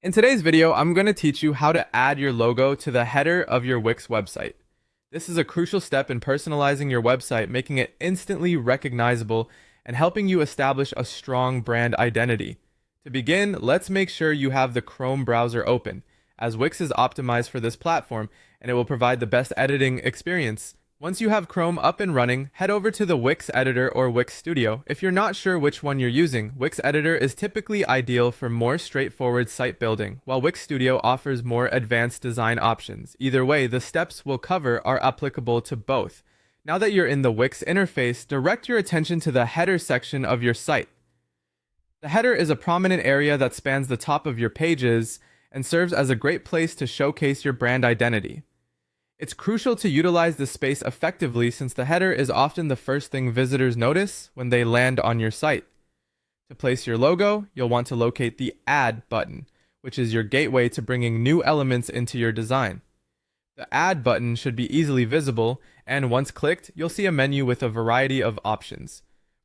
In today's video, I'm going to teach you how to add your logo to the header of your Wix website. This is a crucial step in personalizing your website, making it instantly recognizable and helping you establish a strong brand identity. To begin, let's make sure you have the Chrome browser open, as Wix is optimized for this platform and it will provide the best editing experience. Once you have Chrome up and running, head over to the Wix Editor or Wix Studio. If you're not sure which one you're using, Wix Editor is typically ideal for more straightforward site building, while Wix Studio offers more advanced design options. Either way, the steps we'll cover are applicable to both. Now that you're in the Wix interface, direct your attention to the header section of your site. The header is a prominent area that spans the top of your pages and serves as a great place to showcase your brand identity. It's crucial to utilize this space effectively since the header is often the first thing visitors notice when they land on your site. To place your logo, you'll want to locate the Add button, which is your gateway to bringing new elements into your design. The Add button should be easily visible, and once clicked, you'll see a menu with a variety of options.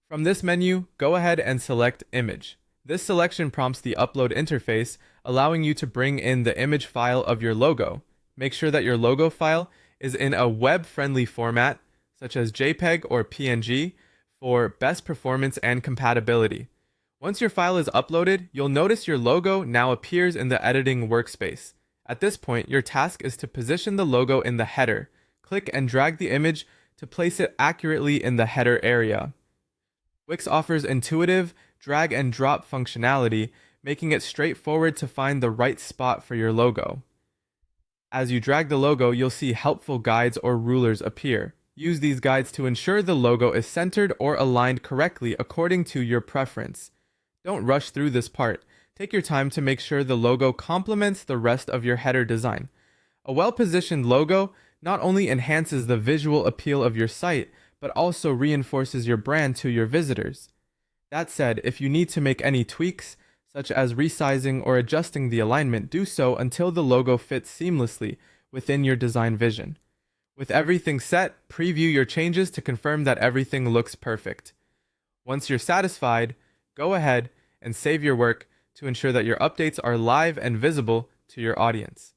From this menu, go ahead and select Image. This selection prompts the Upload interface, allowing you to bring in the image file of your logo. Make sure that your logo file is in a web-friendly format, such as JPEG or PNG, for best performance and compatibility. Once your file is uploaded, you'll notice your logo now appears in the editing workspace. At this point, your task is to position the logo in the header. Click and drag the image to place it accurately in the header area. Wix offers intuitive drag and drop functionality, making it straightforward to find the right spot for your logo. As you drag the logo, you'll see helpful guides or rulers appear. Use these guides to ensure the logo is centered or aligned correctly according to your preference. Don't rush through this part. Take your time to make sure the logo complements the rest of your header design. A well-positioned logo not only enhances the visual appeal of your site, but also reinforces your brand to your visitors. That said, if you need to make any tweaks, such as resizing or adjusting the alignment, do so until the logo fits seamlessly within your design vision. With everything set, preview your changes to confirm that everything looks perfect. Once you're satisfied, go ahead and save your work to ensure that your updates are live and visible to your audience.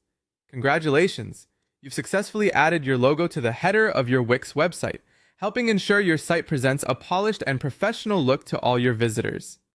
Congratulations! You've successfully added your logo to the header of your Wix website, helping ensure your site presents a polished and professional look to all your visitors.